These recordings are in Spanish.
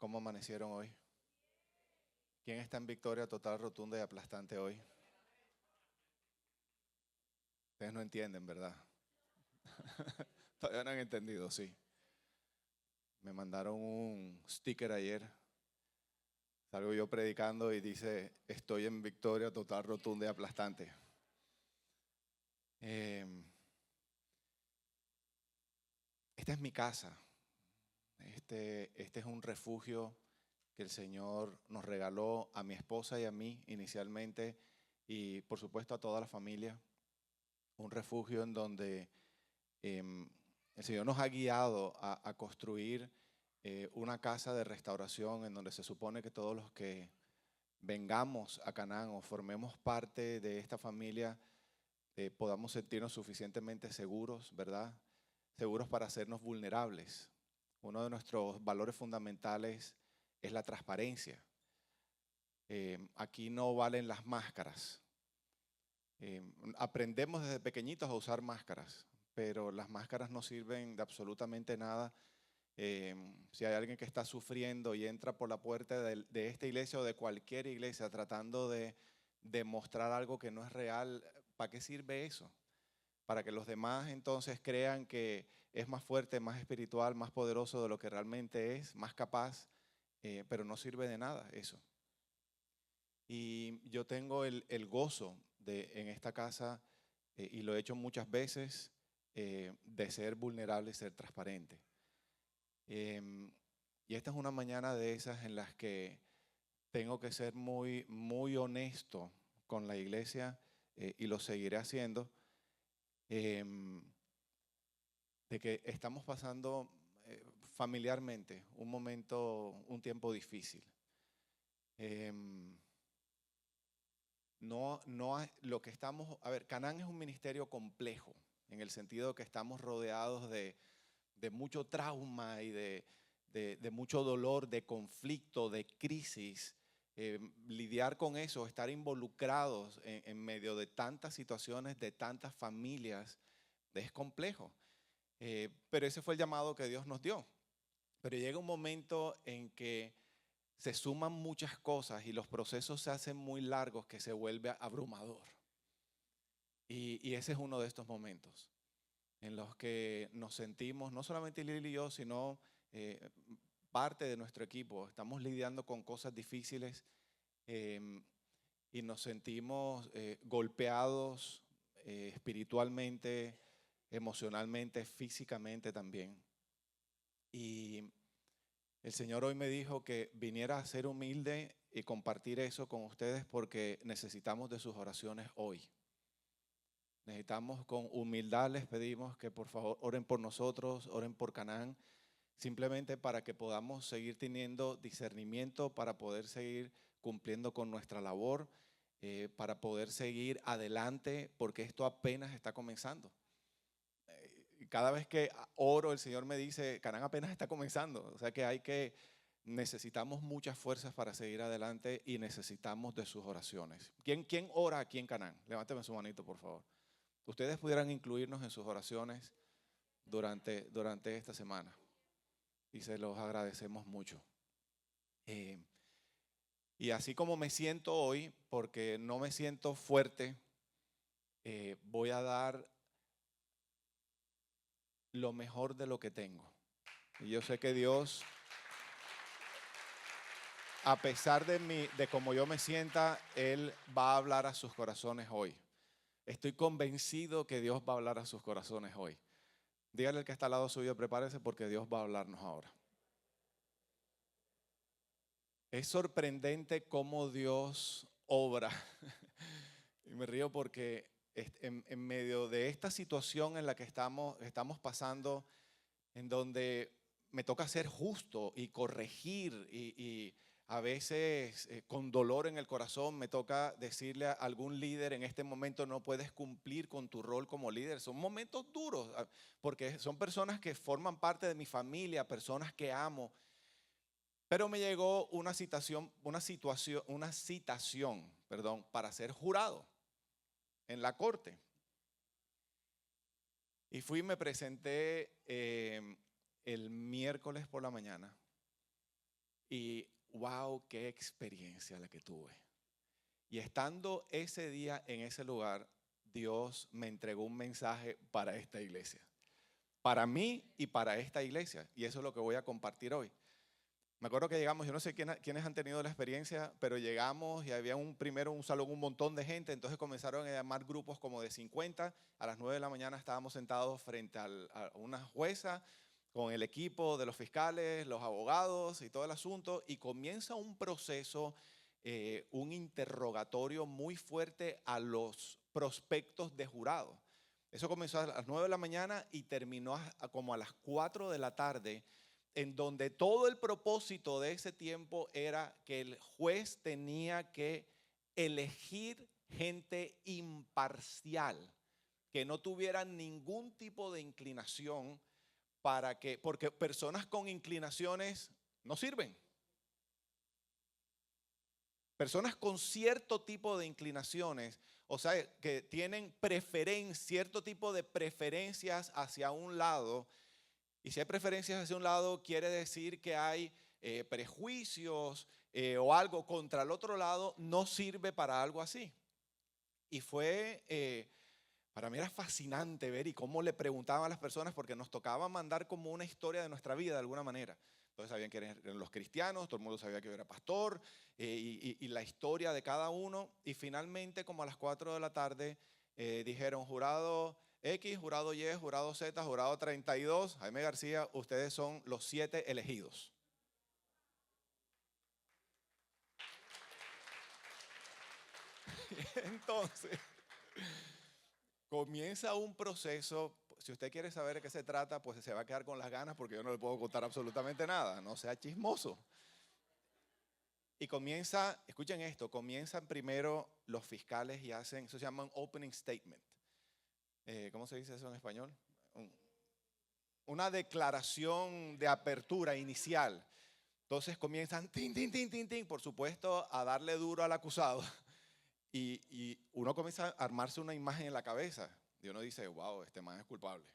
¿Cómo amanecieron hoy? ¿Quién está en victoria total, rotunda y aplastante hoy? Ustedes no entienden, ¿verdad? Todavía no han entendido, sí. Me mandaron un sticker ayer. Salgo yo predicando y dice, estoy en victoria total, rotunda y aplastante. Esta es mi casa. Este es un refugio que el Señor nos regaló a mi esposa y a mí inicialmente y por supuesto a toda la familia. Un refugio en donde el Señor nos ha guiado a construir una casa de restauración en donde se supone que todos los que vengamos a Canaán o formemos parte de esta familia podamos sentirnos suficientemente seguros, ¿verdad? Seguros para hacernos vulnerables. Uno de nuestros valores fundamentales es la transparencia. Aquí no valen las máscaras. Aprendemos desde pequeñitos a usar máscaras, pero las máscaras no sirven de absolutamente nada. Si hay alguien que está sufriendo y entra por la puerta de esta iglesia o de cualquier iglesia tratando de demostrar algo que no es real, ¿para qué sirve eso? Para que los demás entonces crean que es más fuerte, más espiritual, más poderoso de lo que realmente es, más capaz, pero no sirve de nada eso. Y yo tengo el gozo de en esta casa, y lo he hecho muchas veces, de ser vulnerable y ser transparente. Y esta es una mañana de esas en las que tengo que ser muy, muy honesto con la iglesia, y lo seguiré haciendo, de que estamos pasando familiarmente un momento, un tiempo difícil. Lo que estamos, a ver, Canaán es un ministerio complejo, en el sentido que estamos rodeados de mucho trauma y de mucho dolor, de conflicto, de crisis. Lidiar con eso, estar involucrados en medio de tantas situaciones, de tantas familias, es complejo. Pero ese fue el llamado que Dios nos dio. Pero llega un momento en que se suman muchas cosas y los procesos se hacen muy largos que se vuelve abrumador. Y ese es uno de estos momentos en los que nos sentimos, no solamente Lili y yo, sino parte de nuestro equipo, estamos lidiando con cosas difíciles, y nos sentimos golpeados espiritualmente, emocionalmente, físicamente también. Y el Señor hoy me dijo que viniera a ser humilde y compartir eso con ustedes porque necesitamos de sus oraciones hoy. Necesitamos, con humildad les pedimos que por favor oren por nosotros, oren por Canaán, simplemente para que podamos seguir teniendo discernimiento, para poder seguir cumpliendo con nuestra labor, para poder seguir adelante, porque esto apenas está comenzando. Cada vez que oro, el Señor me dice, Canaán apenas está comenzando. O sea que necesitamos muchas fuerzas para seguir adelante y necesitamos de sus oraciones. ¿Quién ora aquí en Canaán? Levánteme su manito, por favor. Ustedes pudieran incluirnos en sus oraciones durante esta semana. Y se los agradecemos mucho. Y así como me siento hoy, porque no me siento fuerte, voy a dar lo mejor de lo que tengo. Y yo sé que Dios, a pesar de cómo yo me sienta, Él va a hablar a sus corazones hoy. Estoy convencido que Dios va a hablar a sus corazones hoy. Dígale al que está al lado suyo, prepárese porque Dios va a hablarnos ahora. Es sorprendente cómo Dios obra. Y me río porque en medio de esta situación en la que estamos pasando, en donde me toca ser justo y corregir y a veces con dolor en el corazón me toca decirle a algún líder: en este momento no puedes cumplir con tu rol como líder. Son momentos duros porque son personas que forman parte de mi familia, personas que amo. Pero me llegó una citación, para ser jurado en la corte. Y fui y me presenté el miércoles por la mañana. Y wow, qué experiencia la que tuve. Y estando ese día en ese lugar, Dios me entregó un mensaje para esta iglesia. Para mí y para esta iglesia. Y eso es lo que voy a compartir hoy. Me acuerdo que llegamos, yo no sé quiénes han tenido la experiencia, pero llegamos y había primero un salón, un montón de gente, entonces comenzaron a llamar grupos como de 50. A las 9 de la mañana estábamos sentados frente a una jueza con el equipo de los fiscales, los abogados y todo el asunto, y comienza un proceso, un interrogatorio muy fuerte a los prospectos de jurado. Eso comenzó a las 9 de la mañana y terminó como a las 4 de la tarde, en donde todo el propósito de ese tiempo era que el juez tenía que elegir gente imparcial, que no tuvieran ningún tipo de inclinación porque personas con inclinaciones no sirven. Personas con cierto tipo de inclinaciones, o sea, que tienen cierto tipo de preferencias hacia un lado. Y si hay preferencias hacia un lado, quiere decir que hay prejuicios o algo contra el otro lado, no sirve para algo así. Y para mí era fascinante ver y cómo le preguntaban a las personas, porque nos tocaba mandar como una historia de nuestra vida de alguna manera. Entonces sabían que eran los cristianos, todo el mundo sabía que yo era pastor, y la historia de cada uno. Y finalmente, como a las 4 de la tarde, dijeron: jurado X, jurado Y, jurado Z, jurado 32, Jaime García, ustedes son los 7 elegidos. Entonces, comienza un proceso. Si usted quiere saber de qué se trata, pues se va a quedar con las ganas, porque yo no le puedo contar absolutamente nada, no sea chismoso. Y escuchen esto, comienzan primero los fiscales y hacen, eso se llama un opening statement. ¿Cómo se dice eso en español? Una declaración de apertura inicial. Entonces comienzan, tin, tin, tin, tin, tin, por supuesto, a darle duro al acusado. Y uno comienza a armarse una imagen en la cabeza. Y uno dice: wow, este man es culpable.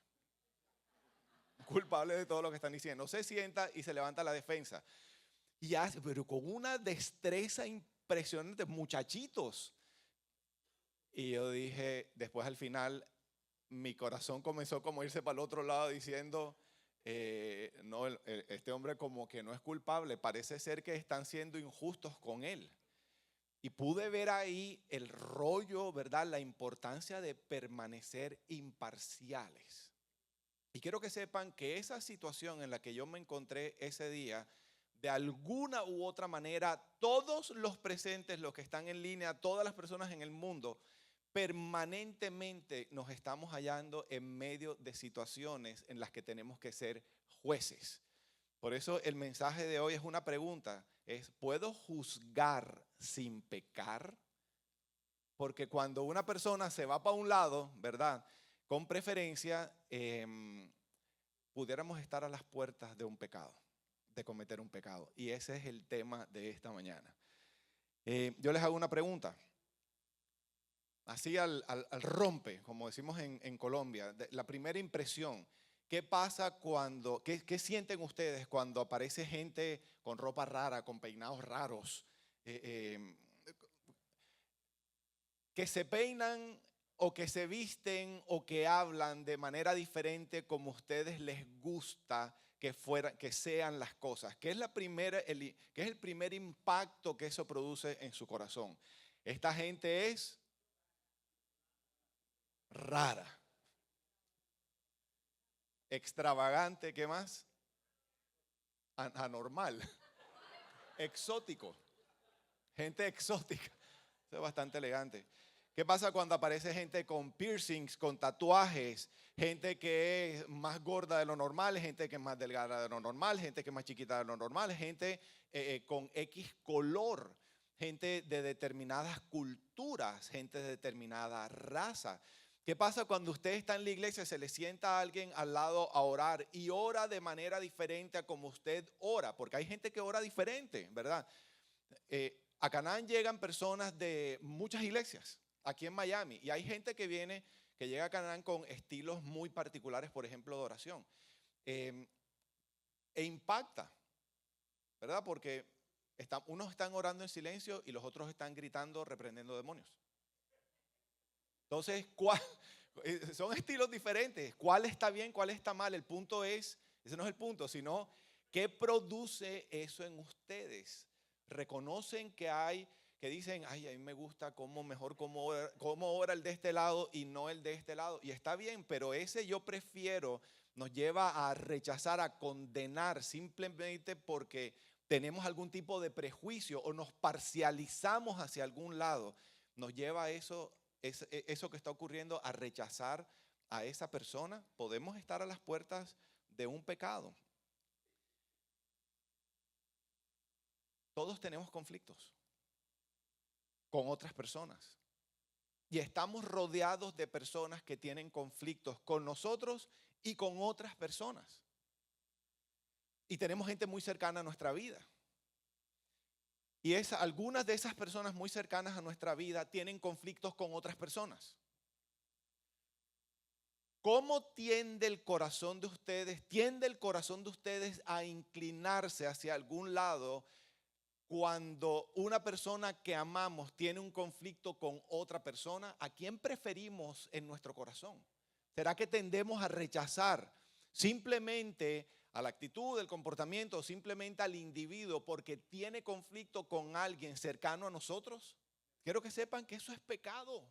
Culpable de todo lo que están diciendo. Se sienta y se levanta la defensa. Y hace, pero con una destreza impresionante, muchachitos. Y yo dije, después al final, mi corazón comenzó como a irse para el otro lado diciendo: no, este hombre como que no es culpable, parece ser que están siendo injustos con él. Y pude ver ahí el rollo, ¿verdad? La importancia de permanecer imparciales. Y quiero que sepan que esa situación en la que yo me encontré ese día, de alguna u otra manera, todos los presentes, los que están en línea, todas las personas en el mundo, permanentemente nos estamos hallando en medio de situaciones en las que tenemos que ser jueces. Por eso el mensaje de hoy es una pregunta, ¿puedo juzgar sin pecar? Porque cuando una persona se va para un lado, ¿verdad?, con preferencia, pudiéramos estar a las puertas de un pecado, de cometer un pecado. Y ese es el tema de esta mañana. Yo les hago una pregunta. Así al rompe, como decimos en Colombia, la primera impresión. ¿Qué pasa qué sienten ustedes cuando aparece gente con ropa rara, con peinados raros, que se peinan o que se visten o que hablan de manera diferente como a ustedes les gusta que sean las cosas? ¿Qué es qué es el primer impacto que eso produce en su corazón? Esta gente es rara, extravagante, ¿qué más? Anormal, exótico, gente exótica. Eso es bastante elegante. ¿Qué pasa cuando aparece gente con piercings, con tatuajes, gente que es más gorda de lo normal, gente que es más delgada de lo normal, gente que es más chiquita de lo normal, gente con X color, gente de determinadas culturas, gente de determinada raza? ¿Qué pasa cuando usted está en la iglesia, se le sienta a alguien al lado a orar y ora de manera diferente a como usted ora? Porque hay gente que ora diferente, ¿verdad? A Canaán llegan personas de muchas iglesias, aquí en Miami, y hay gente que llega a Canaán con estilos muy particulares, por ejemplo, de oración. E impacta. ¿verdad? Porque unos están orando en silencio y los otros están gritando, reprendiendo demonios. Entonces, son estilos diferentes. ¿Cuál está bien, cuál está mal? El punto es, ese no es el punto, sino ¿qué produce eso en ustedes? Reconocen que dicen, ay, a mí me gusta cómo ora el de este lado y no el de este lado. Y está bien, pero ese yo prefiero nos lleva a rechazar, a condenar simplemente porque tenemos algún tipo de prejuicio o nos parcializamos hacia algún lado. Nos lleva a eso que está ocurriendo, a rechazar a esa persona. Podemos estar a las puertas de un pecado. Todos tenemos conflictos con otras personas. Y estamos rodeados de personas que tienen conflictos con nosotros y con otras personas. Y tenemos gente muy cercana a nuestra vida. Y algunas de esas personas muy cercanas a nuestra vida tienen conflictos con otras personas. ¿Cómo tiende el corazón de ustedes? ¿Tiende el corazón de ustedes a inclinarse hacia algún lado cuando una persona que amamos tiene un conflicto con otra persona? ¿A quién preferimos en nuestro corazón? ¿Será que tendemos a rechazar simplemente a la actitud, el comportamiento, o simplemente al individuo porque tiene conflicto con alguien cercano a nosotros? Quiero que sepan que eso es pecado.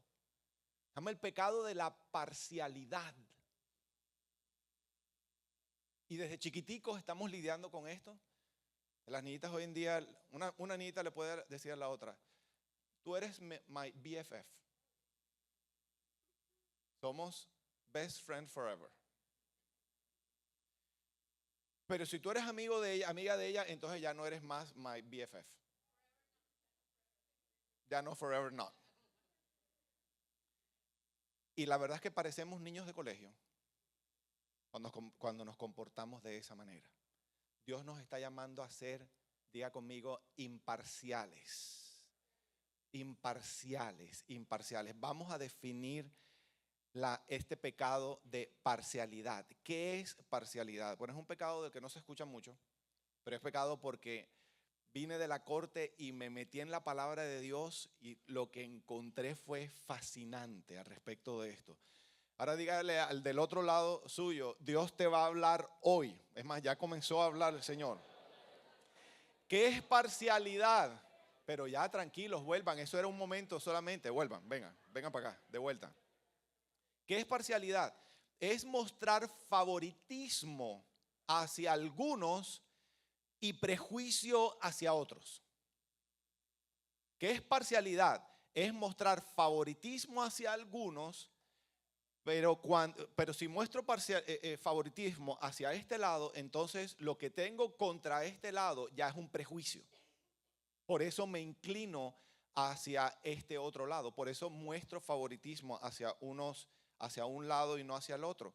Se llama el pecado de la parcialidad. Y desde chiquiticos estamos lidiando con esto. Las niñitas hoy en día, una niñita le puede decir a la otra, tú eres my BFF. Somos best friend forever. Pero si tú eres amigo de ella, amiga de ella, entonces ya no eres más my BFF. Ya no forever not. Y la verdad es que parecemos niños de colegio cuando nos comportamos de esa manera. Dios nos está llamando a ser, diga conmigo, imparciales. Imparciales, imparciales. Vamos a definir este pecado de parcialidad. ¿Qué es parcialidad? Bueno, es un pecado del que no se escucha mucho, pero es pecado porque vine de la corte y me metí en la palabra de Dios y lo que encontré fue fascinante al respecto de esto. Ahora dígale al del otro lado suyo, Dios te va a hablar hoy. Es más, ya comenzó a hablar el Señor. ¿Qué es parcialidad? Pero ya tranquilos, vuelvan. Eso era un momento solamente. Vuelvan, vengan para acá, de vuelta. ¿Qué es parcialidad? Es mostrar favoritismo hacia algunos y prejuicio hacia otros. ¿Qué es parcialidad? Es mostrar favoritismo hacia algunos, pero si muestro favoritismo hacia este lado, entonces lo que tengo contra este lado ya es un prejuicio. Por eso me inclino hacia este otro lado. Por eso muestro favoritismo hacia un lado y no hacia el otro.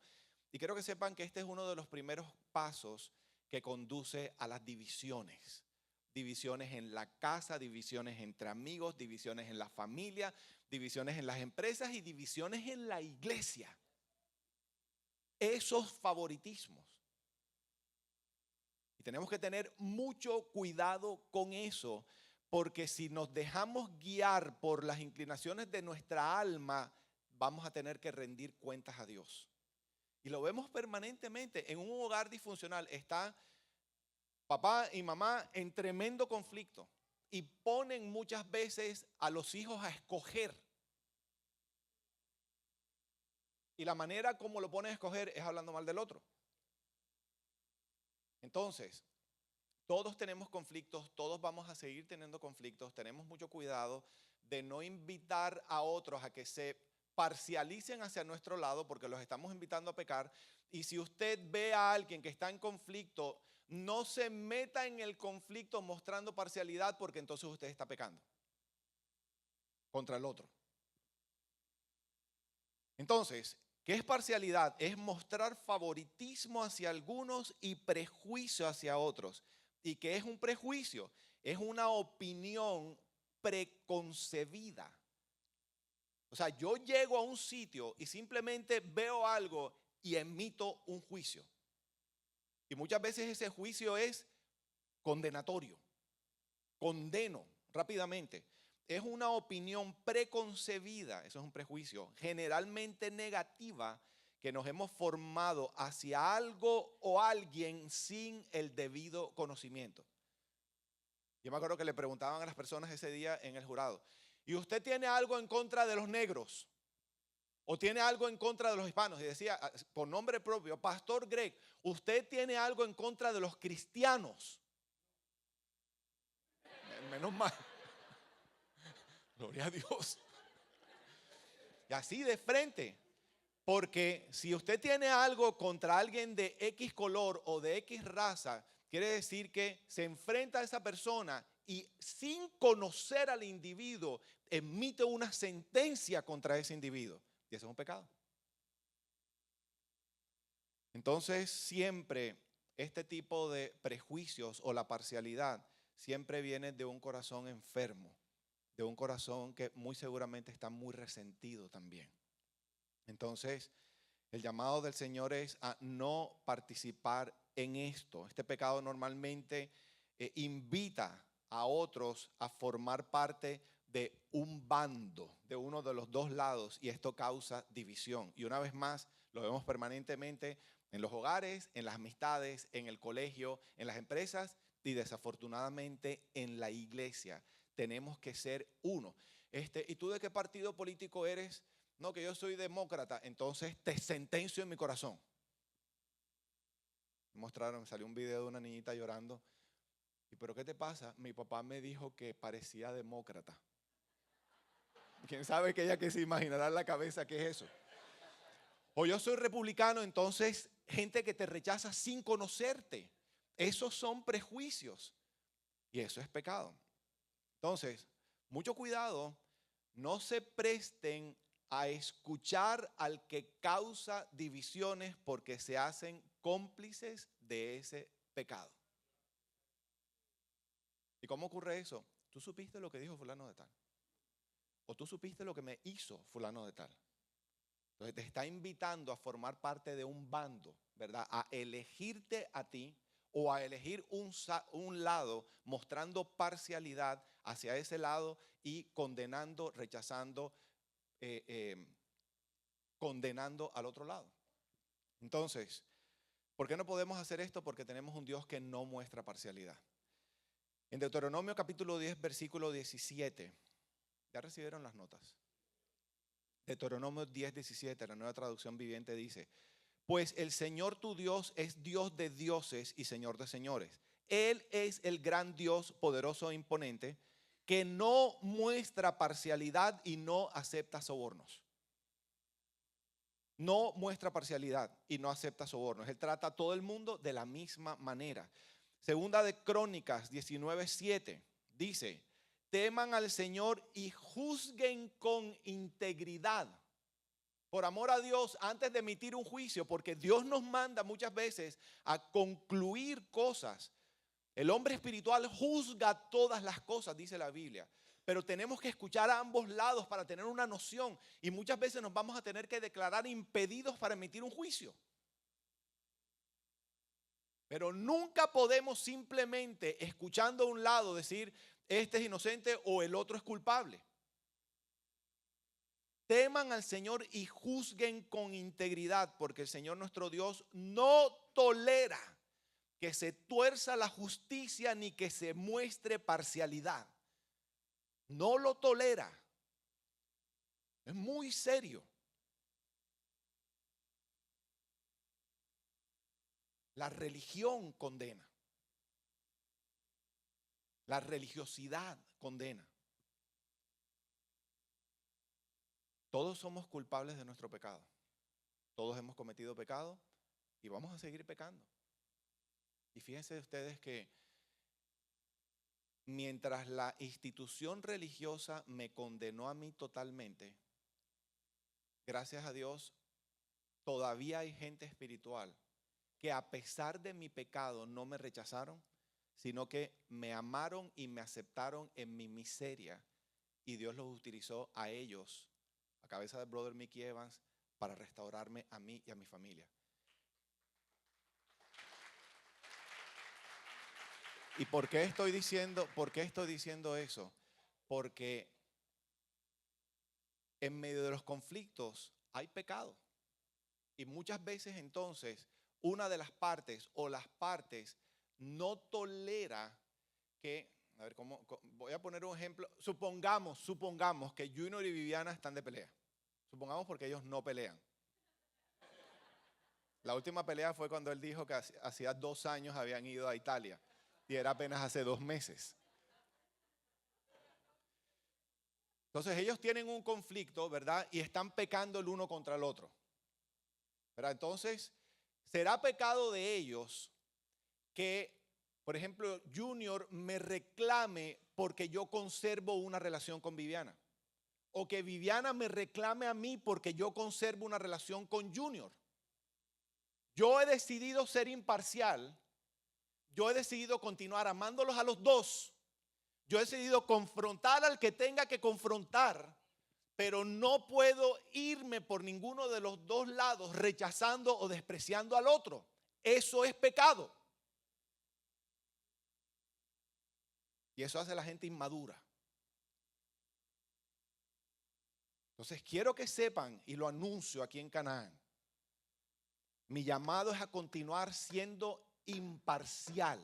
Y quiero que sepan que este es uno de los primeros pasos que conduce a las divisiones. Divisiones en la casa, divisiones entre amigos, divisiones en la familia, divisiones en las empresas y divisiones en la iglesia. Esos favoritismos. Y tenemos que tener mucho cuidado con eso, porque si nos dejamos guiar por las inclinaciones de nuestra alma, vamos a tener que rendir cuentas a Dios. Y lo vemos permanentemente. En un hogar disfuncional está papá y mamá en tremendo conflicto y ponen muchas veces a los hijos a escoger. Y la manera como lo ponen a escoger es hablando mal del otro. Entonces, todos tenemos conflictos, todos vamos a seguir teniendo conflictos. Tenemos mucho cuidado de no invitar a otros a que se parcialicen hacia nuestro lado porque los estamos invitando a pecar. Y si usted ve a alguien que está en conflicto, no se meta en el conflicto mostrando parcialidad porque entonces usted está pecando contra el otro. Entonces, ¿qué es parcialidad? Es mostrar favoritismo hacia algunos y prejuicio hacia otros. ¿Y qué es un prejuicio? Es una opinión preconcebida. O sea, yo llego a un sitio y simplemente veo algo y emito un juicio. Y muchas veces ese juicio es condenatorio. Condeno rápidamente. Es una opinión preconcebida, eso es un prejuicio, generalmente negativa, que nos hemos formado hacia algo o alguien sin el debido conocimiento. Yo me acuerdo que le preguntaban a las personas ese día en el jurado, ¿y usted tiene algo en contra de los negros? ¿O tiene algo en contra de los hispanos? Y decía, por nombre propio, Pastor Greg, ¿usted tiene algo en contra de los cristianos? Menos mal. Gloria a Dios. Y así de frente. Porque si usted tiene algo contra alguien de X color o de X raza, quiere decir que se enfrenta a esa persona y sin conocer al individuo emite una sentencia contra ese individuo. Y eso es un pecado. Entonces siempre este tipo de prejuicios o la parcialidad siempre viene de un corazón enfermo, de un corazón que muy seguramente está muy resentido también. Entonces, el llamado del Señor es a no participar en esto. Este pecado normalmente invita a otros a formar parte de un bando, de uno de los dos lados, y esto causa división. Y una vez más, lo vemos permanentemente en los hogares, en las amistades, en el colegio, en las empresas y desafortunadamente en la iglesia. Tenemos que ser uno. ¿Y tú de qué partido político eres? No, que yo soy demócrata, entonces te sentencio en mi corazón. Me salió un video de una niñita llorando. ¿Y pero qué te pasa? Mi papá me dijo que parecía demócrata. ¿Quién sabe que ella que se imaginará en la cabeza qué es eso? O yo soy republicano, entonces gente que te rechaza sin conocerte. Esos son prejuicios y eso es pecado. Entonces, mucho cuidado, no se presten a escuchar al que causa divisiones porque se hacen cómplices de ese pecado. ¿Y cómo ocurre eso? ¿Tú supiste lo que dijo fulano de tal? ¿O tú supiste lo que me hizo fulano de tal? Entonces te está invitando a formar parte de un bando, ¿verdad? A elegirte a ti o a elegir un lado mostrando parcialidad hacia ese lado y condenando, rechazando, condenando al otro lado. Entonces, ¿por qué no podemos hacer esto? Porque tenemos un Dios que no muestra parcialidad. En Deuteronomio capítulo 10, versículo 17, ¿ya recibieron las notas? Deuteronomio 10, 17, la Nueva Traducción Viviente dice, pues el Señor tu Dios es Dios de dioses y Señor de señores. Él es el gran Dios poderoso e imponente que no muestra parcialidad y no acepta sobornos. No muestra parcialidad y no acepta sobornos. Él trata a todo el mundo de la misma manera. Segunda de Crónicas 19:7 dice, teman al Señor y juzguen con integridad. Por amor a Dios, antes de emitir un juicio, porque Dios nos manda muchas veces a concluir cosas. El hombre espiritual juzga todas las cosas, dice la Biblia. Pero tenemos que escuchar a ambos lados para tener una noción. Y muchas veces nos vamos a tener que declarar impedidos para emitir un juicio. Pero nunca podemos simplemente, escuchando a un lado, decir, este es inocente o el otro es culpable. Teman al Señor y juzguen con integridad, porque el Señor nuestro Dios no tolera que se tuerza la justicia ni que se muestre parcialidad. No lo tolera. Es muy serio. La religión condena. La religiosidad condena. Todos somos culpables de nuestro pecado. Todos hemos cometido pecado y vamos a seguir pecando. Y fíjense ustedes que mientras la institución religiosa me condenó a mí totalmente, gracias a Dios, todavía hay gente espiritual que a pesar de mi pecado no me rechazaron, sino que me amaron y me aceptaron en mi miseria. Y Dios los utilizó a ellos, a cabeza del brother Mickey Evans, para restaurarme a mí y a mi familia. ¿Y por qué estoy diciendo eso? Porque en medio de los conflictos hay pecado. Y muchas veces entonces una de las partes o las partes no tolera que, a ver, voy a poner un ejemplo. Supongamos que Junior y Viviana están de pelea. Supongamos porque ellos no pelean. La última pelea fue cuando él dijo que hacía 2 años habían ido a Italia y era apenas hace 2 meses. Entonces ellos tienen un conflicto, ¿verdad? Y están pecando el uno contra el otro, ¿verdad? Entonces, será pecado de ellos que, por ejemplo, Junior me reclame porque yo conservo una relación con Viviana. O que Viviana me reclame a mí porque yo conservo una relación con Junior. Yo he decidido ser imparcial. Yo he decidido continuar amándolos a los dos. Yo he decidido confrontar al que tenga que confrontar, pero no puedo irme por ninguno de los dos lados rechazando o despreciando al otro. Eso es pecado. Y eso hace a la gente inmadura. Entonces quiero que sepan, y lo anuncio aquí en Canaán, mi llamado es a continuar siendo imparcial.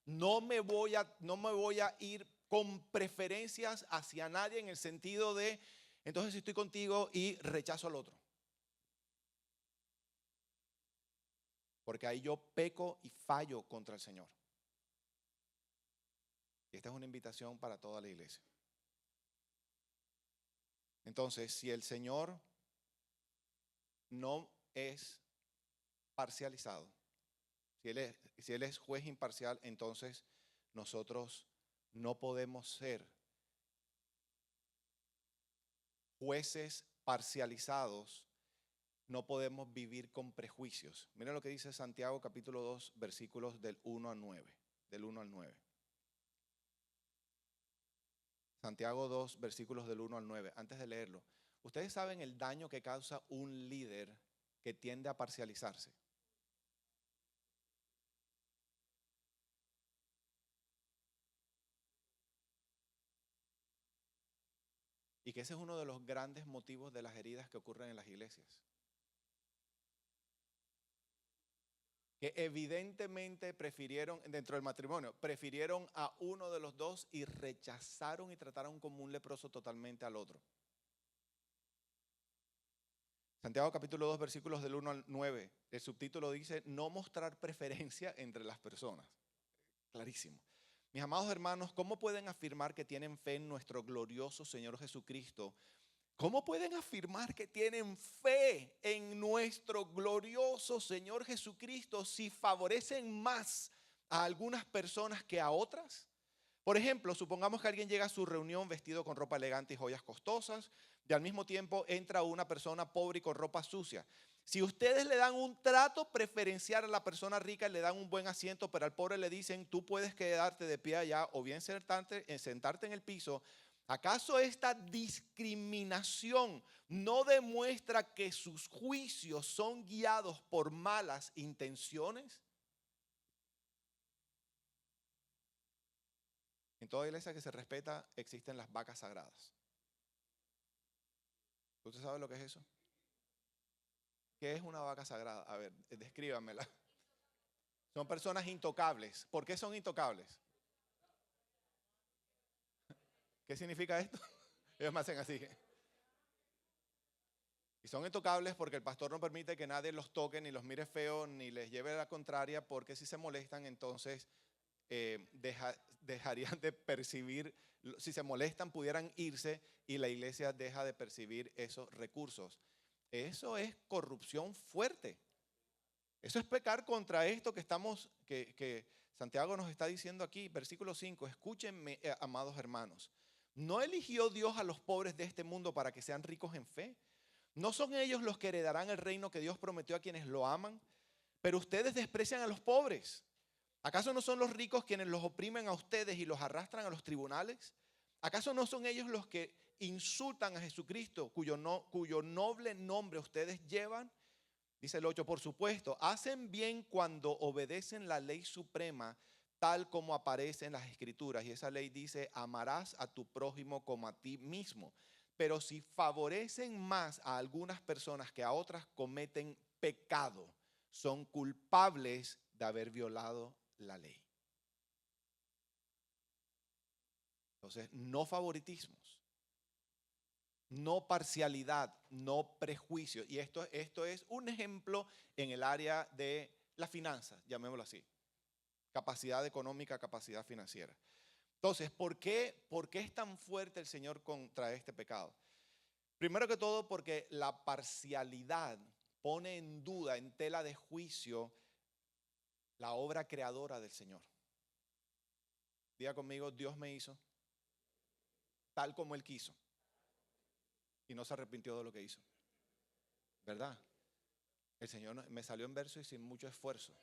No me voy a ir con preferencias hacia nadie en el sentido de, entonces estoy contigo y rechazo al otro. Porque ahí yo peco y fallo contra el Señor. Y esta es una invitación para toda la iglesia. Entonces, si el Señor no es parcializado, si Él es juez imparcial, entonces nosotros no podemos ser jueces parcializados, no podemos vivir con prejuicios. Miren lo que dice Santiago capítulo 2, versículos del 1 al 9. Del 1 al 9. Santiago 2, versículos del 1 al 9. Antes de leerlo, ustedes saben el daño que causa un líder que tiende a parcializarse. Y que ese es uno de los grandes motivos de las heridas que ocurren en las iglesias. Que evidentemente dentro del matrimonio, prefirieron a uno de los dos y rechazaron y trataron como un leproso totalmente al otro. Santiago capítulo 2, versículos del 1 al 9. El subtítulo dice, no mostrar preferencia entre las personas. Clarísimo. Mis amados hermanos, ¿cómo pueden afirmar que tienen fe en nuestro glorioso Señor Jesucristo? ¿Cómo pueden afirmar que tienen fe en nuestro glorioso Señor Jesucristo si favorecen más a algunas personas que a otras? Por ejemplo, supongamos que alguien llega a su reunión vestido con ropa elegante y joyas costosas, y al mismo tiempo entra una persona pobre y con ropa sucia. Si ustedes le dan un trato preferencial a la persona rica y le dan un buen asiento, pero al pobre le dicen, tú puedes quedarte de pie allá o bien sentarte en el piso, ¿acaso esta discriminación no demuestra que sus juicios son guiados por malas intenciones? En toda iglesia que se respeta existen las vacas sagradas. ¿Usted sabe lo que es eso? ¿Qué es una vaca sagrada? A ver, descríbanmela. Son personas intocables. ¿Por qué son intocables? ¿Qué significa esto? Ellos me hacen así. Y son intocables porque el pastor no permite que nadie los toque, ni los mire feo, ni les lleve la contraria, porque si se molestan, entonces dejarían de percibir, si se molestan pudieran irse y la iglesia deja de percibir esos recursos. Eso es corrupción fuerte. Eso es pecar contra esto que Santiago nos está diciendo aquí, versículo 5. Escúchenme, amados hermanos. ¿No eligió Dios a los pobres de este mundo para que sean ricos en fe? ¿No son ellos los que heredarán el reino que Dios prometió a quienes lo aman? Pero ustedes desprecian a los pobres. ¿Acaso no son los ricos quienes los oprimen a ustedes y los arrastran a los tribunales? ¿Acaso no son ellos los que insultan a Jesucristo, cuyo noble nombre ustedes llevan? Dice el 8, por supuesto, hacen bien cuando obedecen la ley suprema, tal como aparece en las Escrituras. Y esa ley dice, amarás a tu prójimo como a ti mismo. Pero si favorecen más a algunas personas que a otras, cometen pecado. Son culpables de haber violado la ley. Entonces, no favoritismos, no parcialidad, no prejuicio. Y esto es un ejemplo en el área de las finanzas, llamémoslo así. Capacidad económica, capacidad financiera. Entonces, ¿por qué es tan fuerte el Señor contra este pecado? Primero que todo, porque la parcialidad pone en duda, en tela de juicio, la obra creadora del Señor. Diga conmigo, Dios me hizo tal como Él quiso y no se arrepintió de lo que hizo. ¿Verdad? El Señor me salió en verso y sin mucho esfuerzo.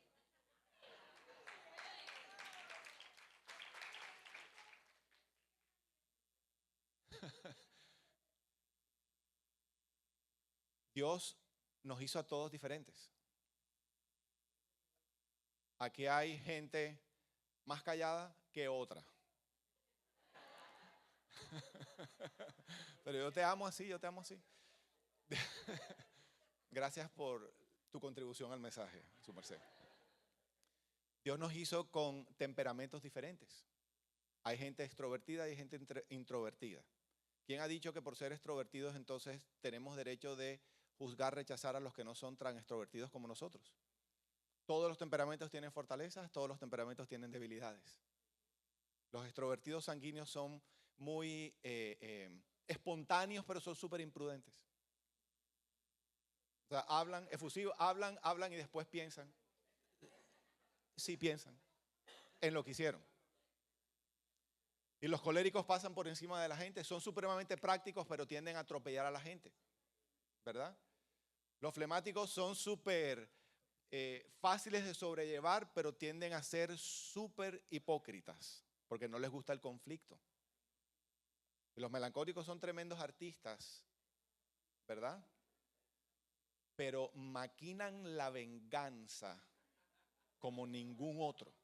Dios nos hizo a todos diferentes. Aquí hay gente más callada que otra. Pero yo te amo así, yo te amo así. Gracias por tu contribución al mensaje, su merced. Dios nos hizo con temperamentos diferentes. Hay gente extrovertida y hay gente introvertida. ¿Quién ha dicho que por ser extrovertidos entonces tenemos derecho de juzgar, rechazar a los que no son tan extrovertidos como nosotros? Todos los temperamentos tienen fortalezas, todos los temperamentos tienen debilidades. Los extrovertidos sanguíneos son muy espontáneos, pero son súper imprudentes. O sea, hablan efusivos, hablan y después piensan. Sí piensan en lo que hicieron. Y los coléricos pasan por encima de la gente, son supremamente prácticos, pero tienden a atropellar a la gente, ¿verdad? Los flemáticos son súper fáciles de sobrellevar, pero tienden a ser súper hipócritas, porque no les gusta el conflicto. Y los melancólicos son tremendos artistas, ¿verdad? Pero maquinan la venganza como ningún otro.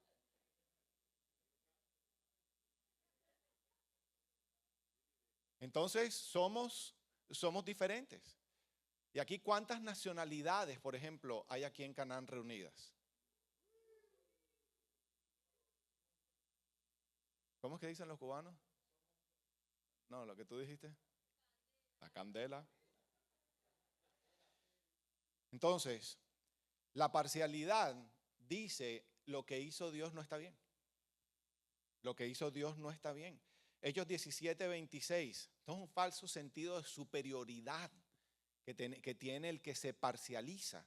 Entonces somos diferentes. Y aquí, ¿cuántas nacionalidades, por ejemplo, hay aquí en Canaán reunidas? ¿Cómo es que dicen los cubanos? No, lo que tú dijiste. La candela. Entonces, la parcialidad dice lo que hizo Dios no está bien. Lo que hizo Dios no está bien. Hechos 17:26. Esto es un falso sentido de superioridad que tiene el que se parcializa.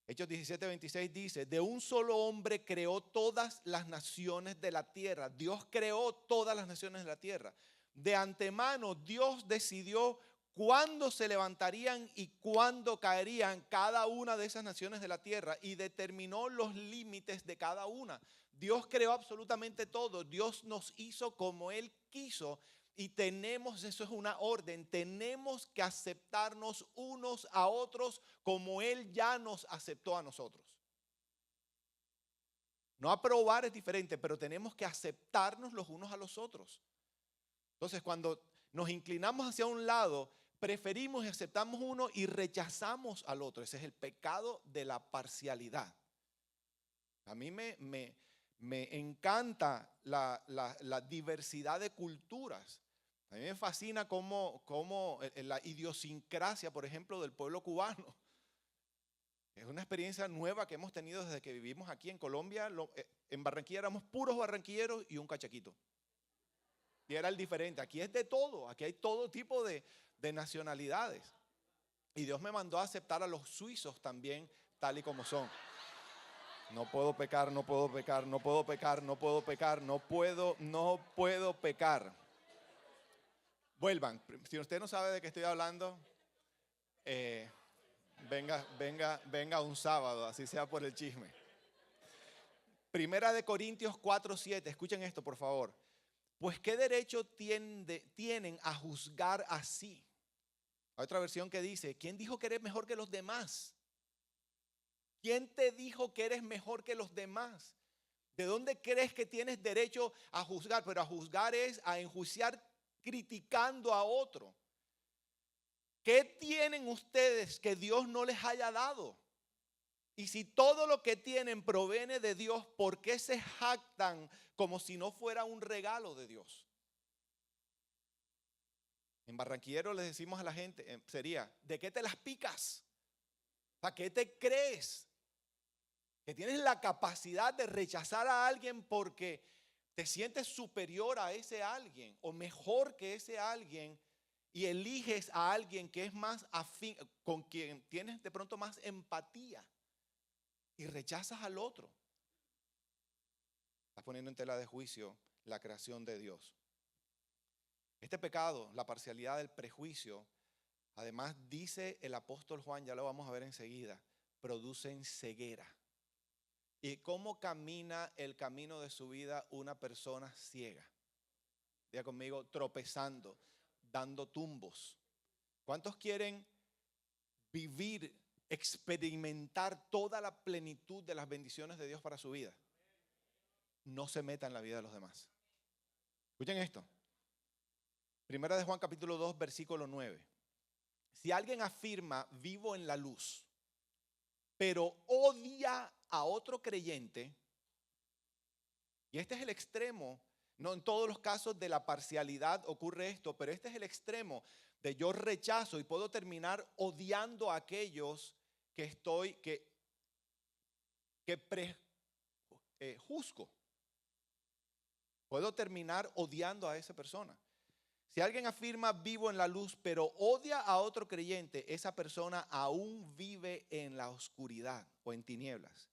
Hechos 17:26 dice, de un solo hombre creó todas las naciones de la tierra. Dios creó todas las naciones de la tierra. De antemano Dios decidió cuándo se levantarían y cuándo caerían cada una de esas naciones de la tierra y determinó los límites de cada una. Dios creó absolutamente todo. Dios nos hizo como Él quiso. Y eso es una orden, tenemos que aceptarnos unos a otros como Él ya nos aceptó a nosotros. No aprobar es diferente, pero tenemos que aceptarnos los unos a los otros. Entonces, cuando nos inclinamos hacia un lado, preferimos y aceptamos uno y rechazamos al otro. Ese es el pecado de la parcialidad. A mí me encanta la diversidad de culturas. A mí me fascina cómo la idiosincrasia, por ejemplo, del pueblo cubano. Es una experiencia nueva que hemos tenido desde que vivimos aquí en Colombia. En Barranquilla éramos puros barranquilleros y un cachaquito. Y era el diferente. Aquí es de todo. Aquí hay todo tipo de nacionalidades. Y Dios me mandó a aceptar a los suizos también tal y como son. No puedo pecar, no puedo pecar, no puedo pecar, no puedo pecar, no puedo pecar. Vuelvan. Si usted no sabe de qué estoy hablando, venga un sábado, así sea por el chisme. Primera de Corintios 4:7. Escuchen esto, por favor. Pues ¿qué derecho tienen a juzgar así? Hay otra versión que dice, ¿quién dijo que eres mejor que los demás? ¿Quién te dijo que eres mejor que los demás? ¿De dónde crees que tienes derecho a juzgar? Pero a juzgar es a enjuiciar criticando a otro. ¿Qué tienen ustedes que Dios no les haya dado? Y si todo lo que tienen proviene de Dios, ¿por qué se jactan como si no fuera un regalo de Dios? En Barranquillero les decimos a la gente, sería, ¿de qué te las picas? ¿Para qué te crees? Que tienes la capacidad de rechazar a alguien porque te sientes superior a ese alguien o mejor que ese alguien y eliges a alguien que es más afín, con quien tienes de pronto más empatía y rechazas al otro. Estás poniendo en tela de juicio la creación de Dios. Este pecado, la parcialidad del prejuicio, además dice el apóstol Juan, ya lo vamos a ver enseguida, producen ceguera. ¿Y cómo camina el camino de su vida una persona ciega? Diga conmigo, tropezando, dando tumbos. ¿Cuántos quieren vivir, experimentar toda la plenitud de las bendiciones de Dios para su vida? No se meta en la vida de los demás. Escuchen esto. Primera de Juan capítulo 2, versículo 9. Si alguien afirma, vivo en la luz, pero odia a otro creyente, y este es el extremo, no en todos los casos de la parcialidad ocurre esto, pero este es el extremo de yo rechazo y puedo terminar odiando a aquellos que juzgo. Puedo terminar odiando a esa persona. Si alguien afirma vivo en la luz, pero odia a otro creyente, esa persona aún vive en la oscuridad o en tinieblas.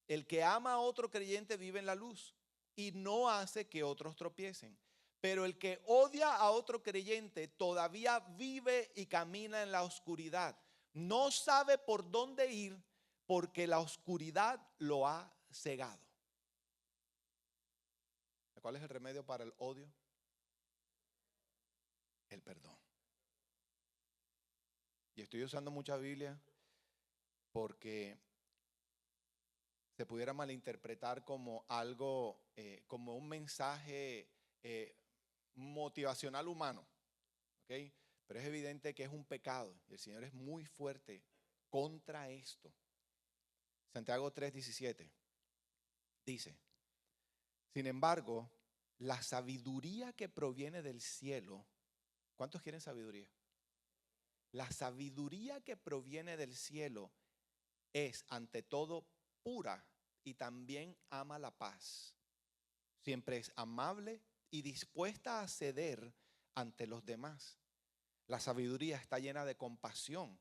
El que ama a otro creyente vive en la luz y no hace que otros tropiecen. Pero el que odia a otro creyente todavía vive y camina en la oscuridad. No sabe por dónde ir porque la oscuridad lo ha cegado. ¿Cuál es el remedio para el odio? El perdón. Y estoy usando mucha Biblia porque se pudiera malinterpretar como algo, como un mensaje motivacional humano, ¿ok? Pero es evidente que es un pecado. El Señor es muy fuerte contra esto. Santiago 3:17 dice, sin embargo, la sabiduría que proviene del cielo, ¿cuántos quieren sabiduría? La sabiduría que proviene del cielo es ante todo pura y también ama la paz. Siempre es amable y dispuesta a ceder ante los demás. La sabiduría está llena de compasión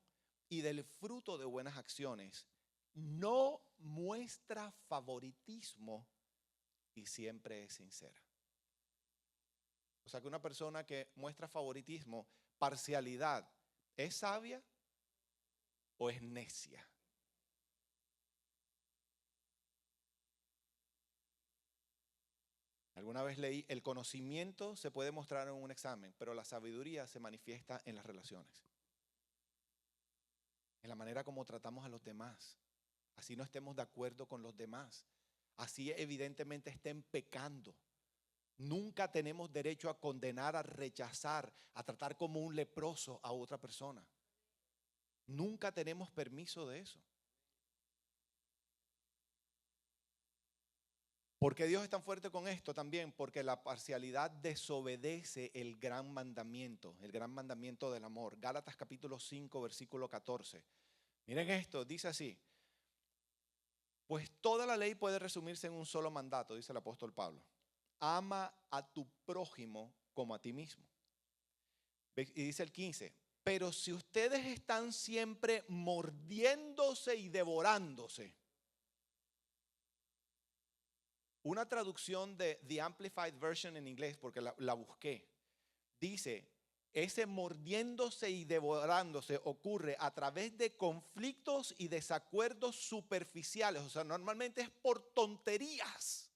y del fruto de buenas acciones. No muestra favoritismo y siempre es sincera. O sea que una persona que muestra favoritismo, parcialidad, ¿es sabia o es necia? Alguna vez leí, el conocimiento se puede mostrar en un examen, pero la sabiduría se manifiesta en las relaciones. En la manera como tratamos a los demás. Así no estemos de acuerdo con los demás. Así evidentemente estén pecando. Nunca tenemos derecho a condenar, a rechazar, a tratar como un leproso a otra persona. Nunca tenemos permiso de eso. ¿Por qué Dios es tan fuerte con esto también? Porque la parcialidad desobedece el gran mandamiento del amor. Gálatas capítulo 5, versículo 14. Miren esto, dice así. Pues toda la ley puede resumirse en un solo mandato, dice el apóstol Pablo. Ama a tu prójimo como a ti mismo. Y dice el 15. Pero si ustedes están siempre mordiéndose y devorándose. Una traducción de The Amplified Version en inglés, porque la busqué, dice, ese mordiéndose y devorándose ocurre a través de conflictos y desacuerdos superficiales. O sea, normalmente es por tonterías.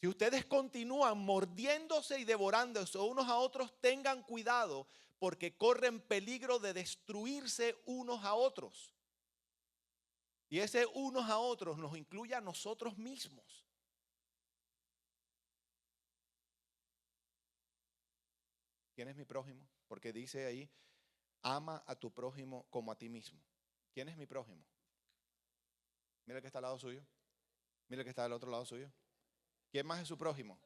Si ustedes continúan mordiéndose y devorándose unos a otros, tengan cuidado porque corren peligro de destruirse unos a otros. Y ese unos a otros nos incluye a nosotros mismos. ¿Quién es mi prójimo? Porque dice ahí, ama a tu prójimo como a ti mismo. ¿Quién es mi prójimo? Mira el que está al lado suyo. Mira el que está del otro lado suyo. ¿Quién más es su prójimo?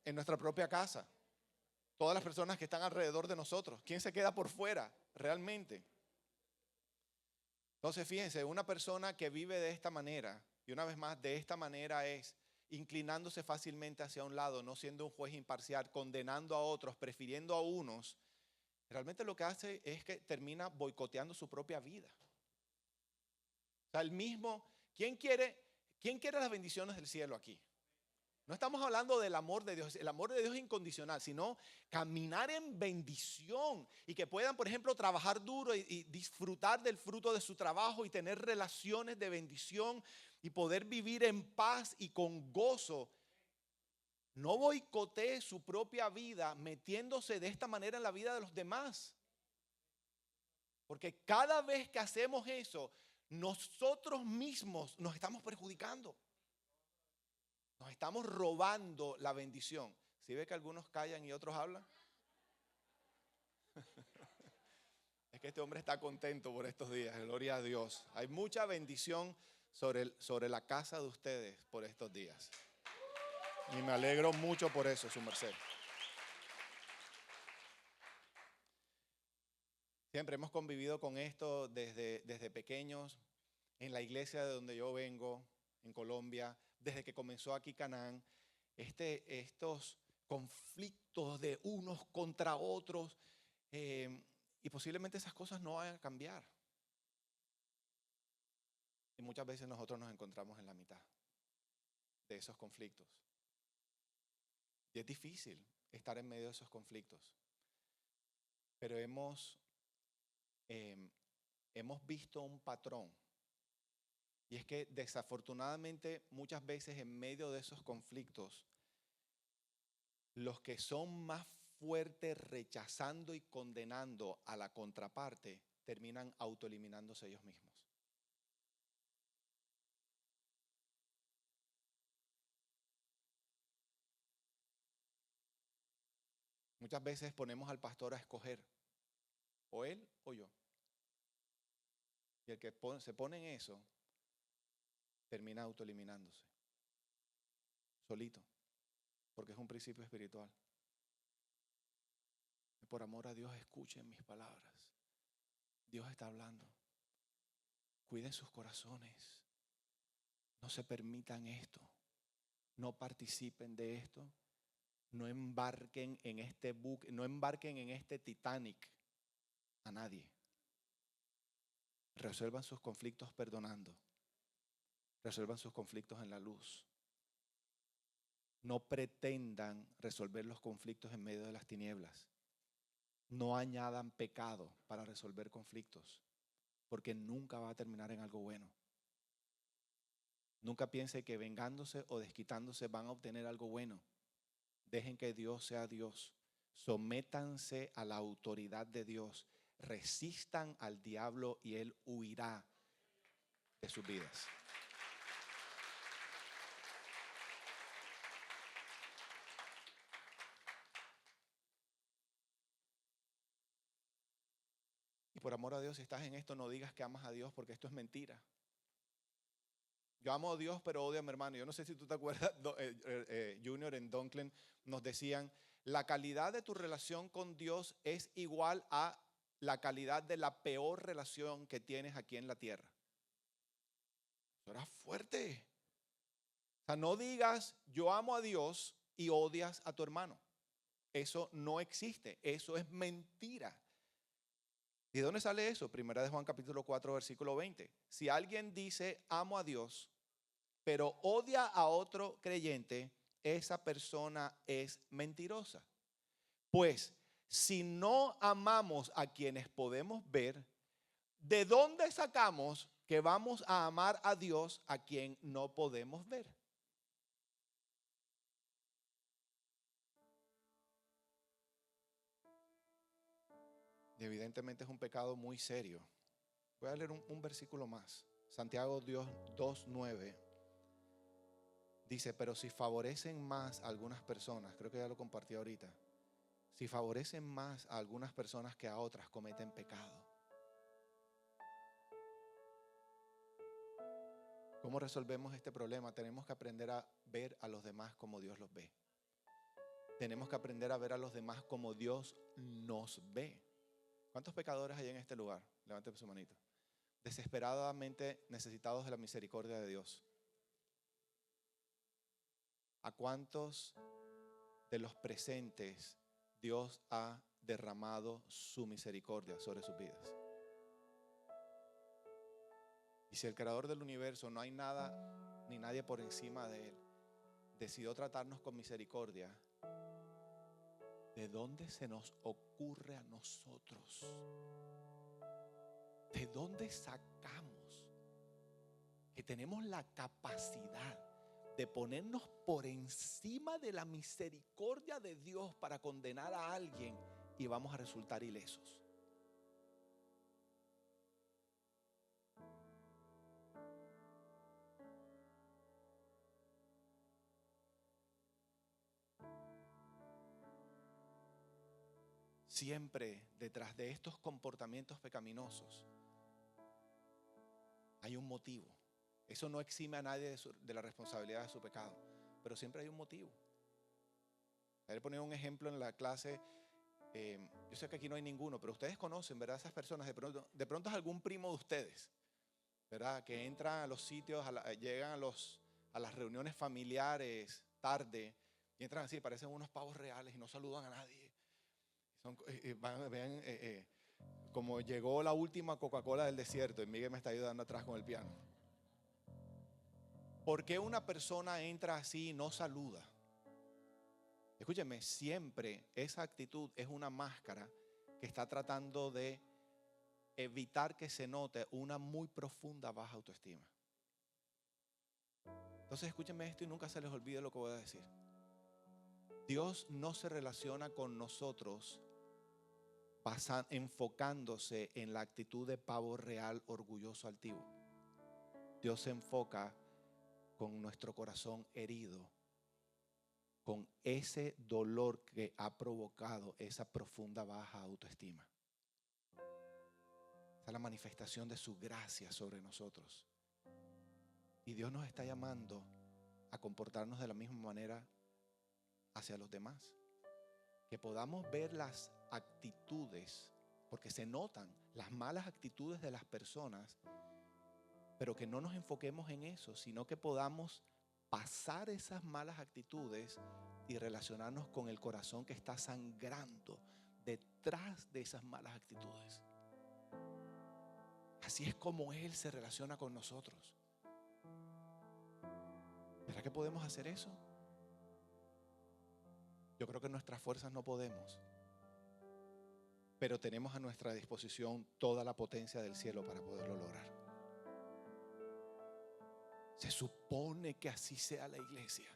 En nuestra propia casa. Todas las personas que están alrededor de nosotros. ¿Quién se queda por fuera realmente? Entonces, fíjense, una persona que vive de esta manera, y una vez más, de esta manera es inclinándose fácilmente hacia un lado, no siendo un juez imparcial, condenando a otros, prefiriendo a unos, realmente lo que hace es que termina boicoteando su propia vida. O sea, el mismo, ¿quién quiere las bendiciones del cielo aquí? No estamos hablando del amor de Dios, el amor de Dios es incondicional, sino caminar en bendición y que puedan, por ejemplo, trabajar duro y disfrutar del fruto de su trabajo y tener relaciones de bendición y poder vivir en paz y con gozo. No boicotee su propia vida metiéndose de esta manera en la vida de los demás. Porque cada vez que hacemos eso, nosotros mismos nos estamos perjudicando. Nos estamos robando la bendición. ¿Sí ve que algunos callan y otros hablan? Es que este hombre está contento por estos días, gloria a Dios. Hay mucha bendición sobre la casa de ustedes por estos días. Y me alegro mucho por eso, su merced. Siempre hemos convivido con esto desde pequeños, en la iglesia de donde yo vengo, en Colombia, desde que comenzó aquí Canaán, estos conflictos de unos contra otros, y posiblemente esas cosas no vayan a cambiar. Y muchas veces nosotros nos encontramos en la mitad de esos conflictos. Y es difícil estar en medio de esos conflictos. Pero hemos visto un patrón. Y es que desafortunadamente muchas veces en medio de esos conflictos, los que son más fuertes rechazando y condenando a la contraparte terminan autoeliminándose ellos mismos. Muchas veces ponemos al pastor a escoger, o él o yo. Y el que se pone en eso termina autoeliminándose, solito, porque es un principio espiritual. Y por amor a Dios, escuchen mis palabras. Dios está hablando. Cuiden sus corazones. No se permitan esto. No participen de esto. No embarquen en este buque, no embarquen en este Titanic a nadie. Resuelvan sus conflictos perdonando. Resuelvan sus conflictos en la luz. No pretendan resolver los conflictos en medio de las tinieblas. No añadan pecado para resolver conflictos, porque nunca va a terminar en algo bueno. Nunca piense que vengándose o desquitándose van a obtener algo bueno. Dejen que Dios sea Dios. Sométanse a la autoridad de Dios. Resistan al diablo y él huirá de sus vidas. Y por amor a Dios, si estás en esto, no digas que amas a Dios, porque esto es mentira. Yo amo a Dios, pero odio a mi hermano. Yo no sé si tú te acuerdas, Junior en Dunklin nos decían, la calidad de tu relación con Dios es igual a la calidad de la peor relación que tienes aquí en la tierra. Eso era fuerte. O sea, no digas, yo amo a Dios y odias a tu hermano. Eso no existe, eso es mentira. ¿Y de dónde sale eso? Primera de Juan capítulo 4, versículo 20. Si alguien dice, amo a Dios, pero odia a otro creyente, esa persona es mentirosa. Pues, si no amamos a quienes podemos ver, ¿de dónde sacamos que vamos a amar a Dios a quien no podemos ver? Y evidentemente es un pecado muy serio. Voy a leer un versículo más. Santiago 2:9 dice, pero si favorecen más a algunas personas, creo que ya lo compartí ahorita, si favorecen más a algunas personas que a otras, cometen pecado. ¿Cómo resolvemos este problema? Tenemos que aprender a ver a los demás como Dios los ve. Tenemos que aprender a ver a los demás como Dios nos ve. ¿Cuántos pecadores hay en este lugar? Levanten su manito. Desesperadamente necesitados de la misericordia de Dios. ¿A cuántos de los presentes Dios ha derramado su misericordia sobre sus vidas? Y si el creador del universo, no hay nada ni nadie por encima de él, decidió tratarnos con misericordia, ¿de dónde se nos ocurre a nosotros? ¿De dónde sacamos que tenemos la capacidad de ponernos por encima de la misericordia de Dios para condenar a alguien y vamos a resultar ilesos? Siempre detrás de estos comportamientos pecaminosos hay un motivo. Eso no exime a nadie de la responsabilidad de su pecado, pero siempre hay un motivo. Voy a poner un ejemplo en la clase. Yo sé que aquí no hay ninguno, pero ustedes conocen, ¿verdad? Esas personas, de pronto es algún primo de ustedes, ¿verdad? Que entran a los sitios, llegan a las reuniones familiares tarde y entran así, parecen unos pavos reales y no saludan a nadie. Vean, como llegó la última Coca-Cola del desierto, y Miguel me está ayudando atrás con el piano. ¿Por qué una persona entra así y no saluda? Escúcheme, siempre esa actitud es una máscara que está tratando de evitar que se note una muy profunda baja autoestima. Entonces escúcheme esto y nunca se les olvide lo que voy a decir. Dios no se relaciona con nosotros enfocándose en la actitud de pavo real, orgulloso, altivo. Dios se enfoca con nuestro corazón herido, con ese dolor que ha provocado esa profunda baja autoestima. Esa es la manifestación de su gracia sobre nosotros. Y Dios nos está llamando a comportarnos de la misma manera hacia los demás. Que podamos ver las actitudes, porque se notan las malas actitudes de las personas, pero que no nos enfoquemos en eso, sino que podamos pasar esas malas actitudes y relacionarnos con el corazón que está sangrando detrás de esas malas actitudes. Así es como Él se relaciona con nosotros. ¿Será que podemos hacer eso? Yo creo que en nuestras fuerzas no podemos, pero tenemos a nuestra disposición toda la potencia del cielo para poderlo lograr. Se supone que así sea la iglesia.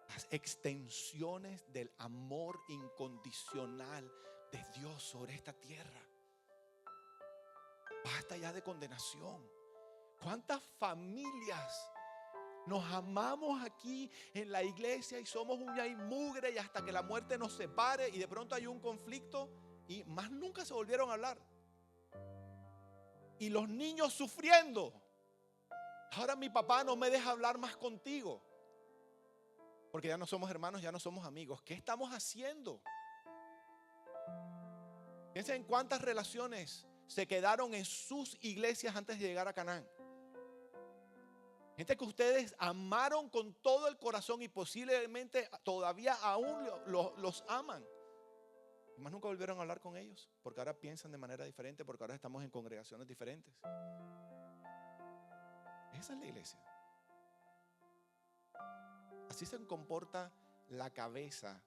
Las extensiones del amor incondicional de Dios sobre esta tierra. Basta ya de condenación. ¿Cuántas familias nos amamos aquí en la iglesia y somos uña y mugre y hasta que la muerte nos separe y de pronto hay un conflicto y más nunca se volvieron a hablar? Y los niños sufriendo. Ahora mi papá no me deja hablar más contigo porque ya no somos hermanos, ya no somos amigos. ¿Qué estamos haciendo? Piensen en cuántas relaciones se quedaron en sus iglesias antes de llegar a Canaán. Gente que ustedes amaron con todo el corazón y posiblemente todavía aún los aman. Y más nunca volvieron a hablar con ellos porque ahora piensan de manera diferente, porque ahora estamos en congregaciones diferentes. Esa es la iglesia. Así se comporta la cabeza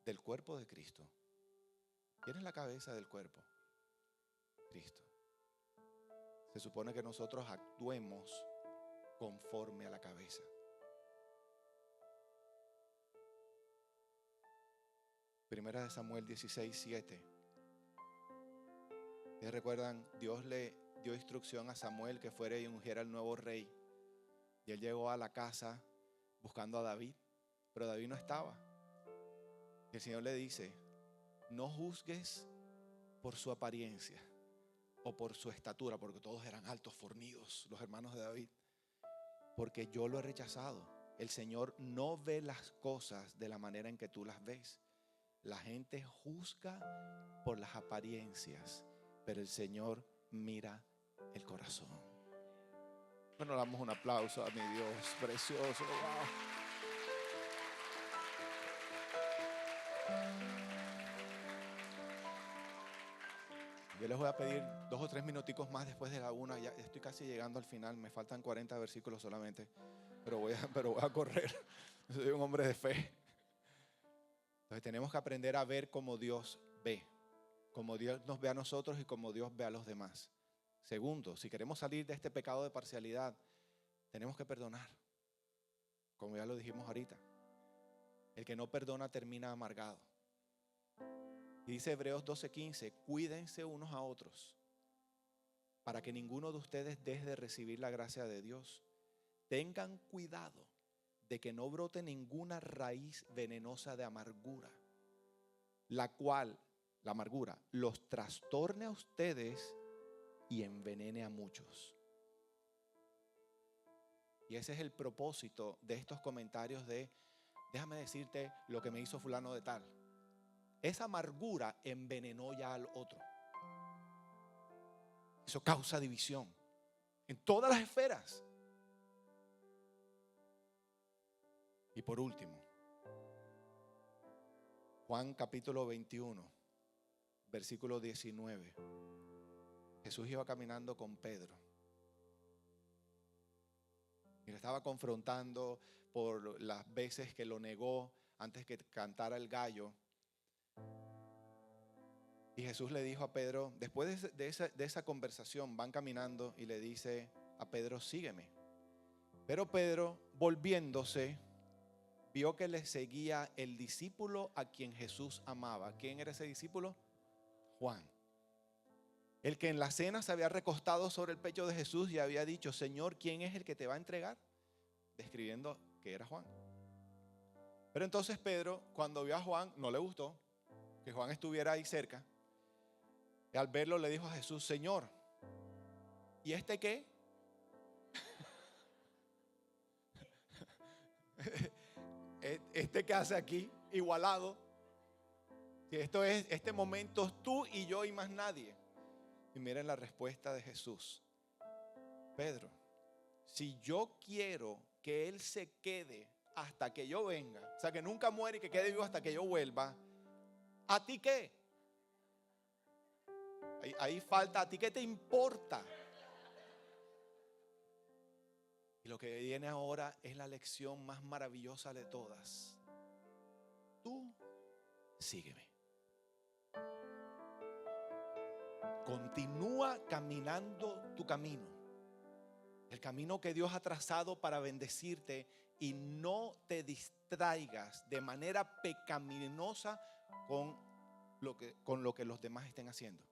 del cuerpo de Cristo. ¿Quién es la cabeza del cuerpo? Cristo. Se supone que nosotros actuemos conforme a la cabeza. Primera de Samuel 16:7. Ustedes recuerdan, Dios le dio instrucción a Samuel que fuera y ungiera al nuevo rey. Y él llegó a la casa buscando a David, pero David no estaba. Y el Señor le dice: no juzgues por su apariencia o por su estatura, porque todos eran altos, fornidos, los hermanos de David, porque yo lo he rechazado. El Señor no ve las cosas de la manera en que tú las ves. La gente juzga por las apariencias, pero el Señor mira el corazón. Bueno, damos un aplauso a mi Dios precioso. Wow. Yo les voy a pedir 2 o 3 minuticos más después de la 1. Ya estoy casi llegando al final. Me faltan 40 versículos solamente. Pero voy a correr. Soy un hombre de fe. Entonces tenemos que aprender a ver como Dios ve. Como Dios nos ve a nosotros y como Dios ve a los demás. Segundo, si queremos salir de este pecado de parcialidad, tenemos que perdonar. Como ya lo dijimos ahorita. El que no perdona termina amargado. Y dice Hebreos 12:15, cuídense unos a otros para que ninguno de ustedes deje de recibir la gracia de Dios. Tengan cuidado de que no brote ninguna raíz venenosa de amargura, la cual, la amargura, los trastorne a ustedes y envenene a muchos. Y ese es el propósito de estos comentarios de: déjame decirte lo que me hizo fulano de tal. Esa amargura envenenó ya al otro. Eso causa división en todas las esferas. Y por último, Juan capítulo 21, versículo 19. Jesús iba caminando con Pedro y le estaba confrontando por las veces que lo negó antes que cantara el gallo. Y Jesús le dijo a Pedro, después de esa conversación, van caminando y le dice a Pedro: sígueme. Pero Pedro, volviéndose, vio que le seguía el discípulo a quien Jesús amaba. ¿Quién era ese discípulo? Juan. El que en la cena se había recostado sobre el pecho de Jesús y había dicho: Señor, ¿quién es el que te va a entregar? Describiendo que era Juan. Pero entonces Pedro, cuando vio a Juan, no le gustó que Juan estuviera ahí cerca. Y al verlo le dijo a Jesús: Señor, ¿y este qué? ¿Este qué hace aquí? Igualado. Que este momento es tú y yo y más nadie. Y miren la respuesta de Jesús: Pedro, si yo quiero que Él se quede hasta que yo venga, o sea, que nunca muere y que quede vivo hasta que yo vuelva, ¿a ti qué? Ahí falta: ¿a ti qué te importa? Y lo que viene ahora es la lección más maravillosa de todas. Tú sígueme. Continúa caminando tu camino. El camino que Dios ha trazado para bendecirte, y no te distraigas de manera pecaminosa con lo que los demás estén haciendo.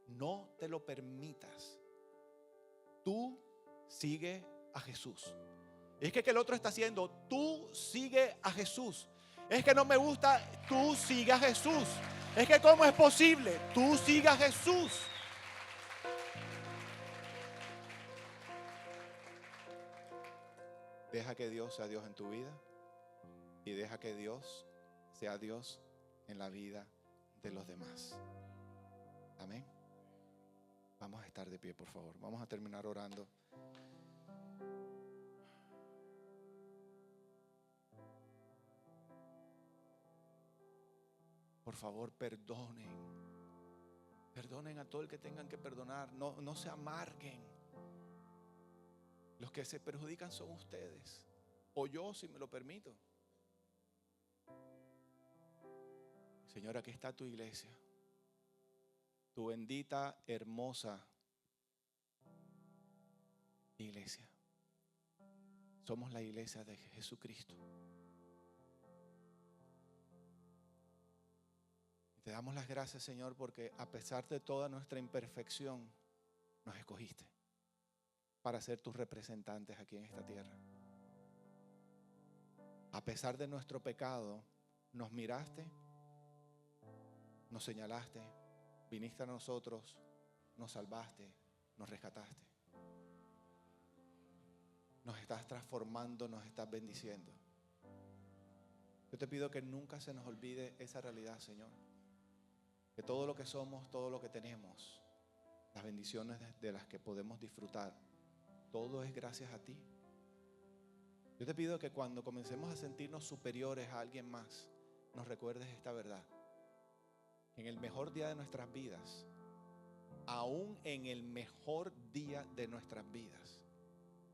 No te lo permitas. Tú sigue a Jesús. Es que el otro está haciendo, tú sigue a Jesús. Es que no me gusta, tú sigue a Jesús. Es que ¿cómo es posible? Tú sigue a Jesús. Deja que Dios sea Dios en tu vida y deja que Dios sea Dios en la vida de los demás. Amén. Vamos a estar de pie, por favor. Vamos a terminar orando. Por favor, perdonen. Perdonen a todo el que tengan que perdonar. No se amarguen. Los que se perjudican son ustedes. O yo, si me lo permito. Señor, aquí está tu iglesia. Tu bendita, hermosa iglesia. Somos la iglesia de Jesucristo. Te damos las gracias, Señor, porque a pesar de toda nuestra imperfección, nos escogiste para ser tus representantes aquí en esta tierra. A pesar de nuestro pecado, nos miraste, nos señalaste, viniste a nosotros, nos salvaste, nos rescataste. Nos estás transformando, nos estás bendiciendo. Yo te pido que nunca se nos olvide esa realidad, Señor. Que todo lo que somos, todo lo que tenemos, las bendiciones de las que podemos disfrutar, todo es gracias a ti. Yo te pido que cuando comencemos a sentirnos superiores a alguien más, nos recuerdes esta verdad. En el mejor día de nuestras vidas, aún en el mejor día de nuestras vidas,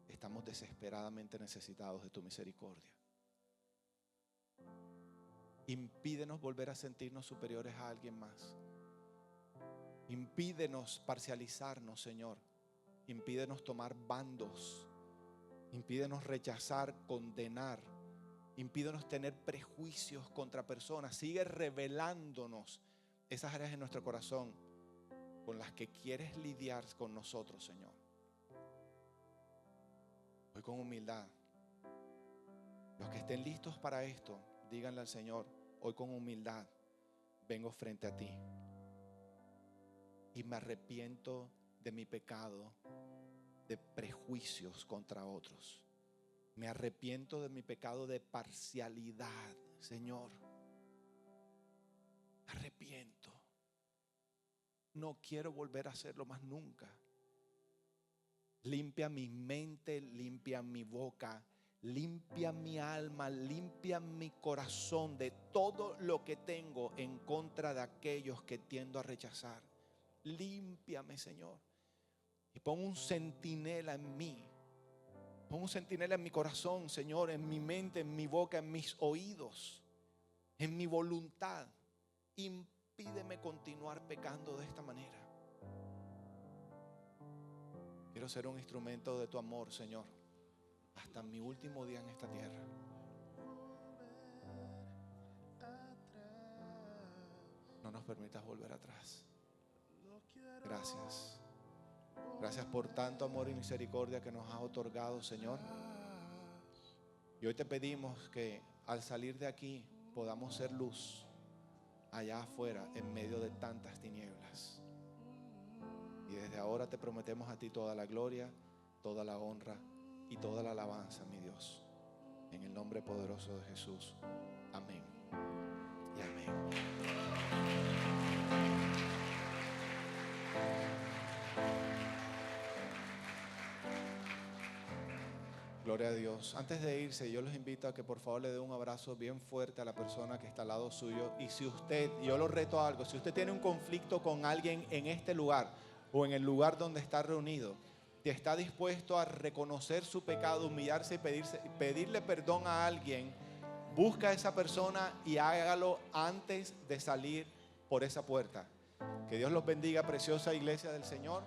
estamos desesperadamente necesitados de tu misericordia. Impídenos volver a sentirnos superiores a alguien más. Impídenos parcializarnos, Señor. Impídenos tomar bandos. Impídenos rechazar, condenar. Impídenos tener prejuicios contra personas. Sigue revelándonos esas áreas en nuestro corazón con las que quieres lidiar con nosotros, Señor. Hoy con humildad. Los que estén listos para esto, díganle al Señor, hoy con humildad vengo frente a ti y me arrepiento de mi pecado de prejuicios contra otros. Me arrepiento de mi pecado de parcialidad, Señor. Me arrepiento. No quiero volver a hacerlo más nunca. Limpia mi mente, limpia mi boca, limpia mi alma, limpia mi corazón de todo lo que tengo en contra de aquellos que tiendo a rechazar. Límpiame, Señor. Y pon un centinela en mí. Pon un centinela en mi corazón, Señor, en mi mente, en mi boca, en mis oídos, en mi voluntad. Impídeme continuar pecando de esta manera. Quiero ser un instrumento de tu amor, Señor, hasta mi último día en esta tierra. No nos permitas volver atrás. Gracias. Gracias por tanto amor y misericordia que nos has otorgado, Señor. Y hoy te pedimos que al salir de aquí podamos ser luz allá afuera en medio de tantas tinieblas. Y desde ahora te prometemos a ti toda la gloria, toda la honra y toda la alabanza, mi Dios. En el nombre poderoso de Jesús. Amén y amén. Gloria a Dios. Antes de irse, yo los invito a que por favor le den un abrazo bien fuerte a la persona que está al lado suyo. Y si usted, yo lo reto a algo, si usted tiene un conflicto con alguien en este lugar o en el lugar donde está reunido, y está dispuesto a reconocer su pecado, humillarse y pedirle perdón a alguien, busca a esa persona y hágalo antes de salir por esa puerta. Que Dios los bendiga, preciosa iglesia del Señor.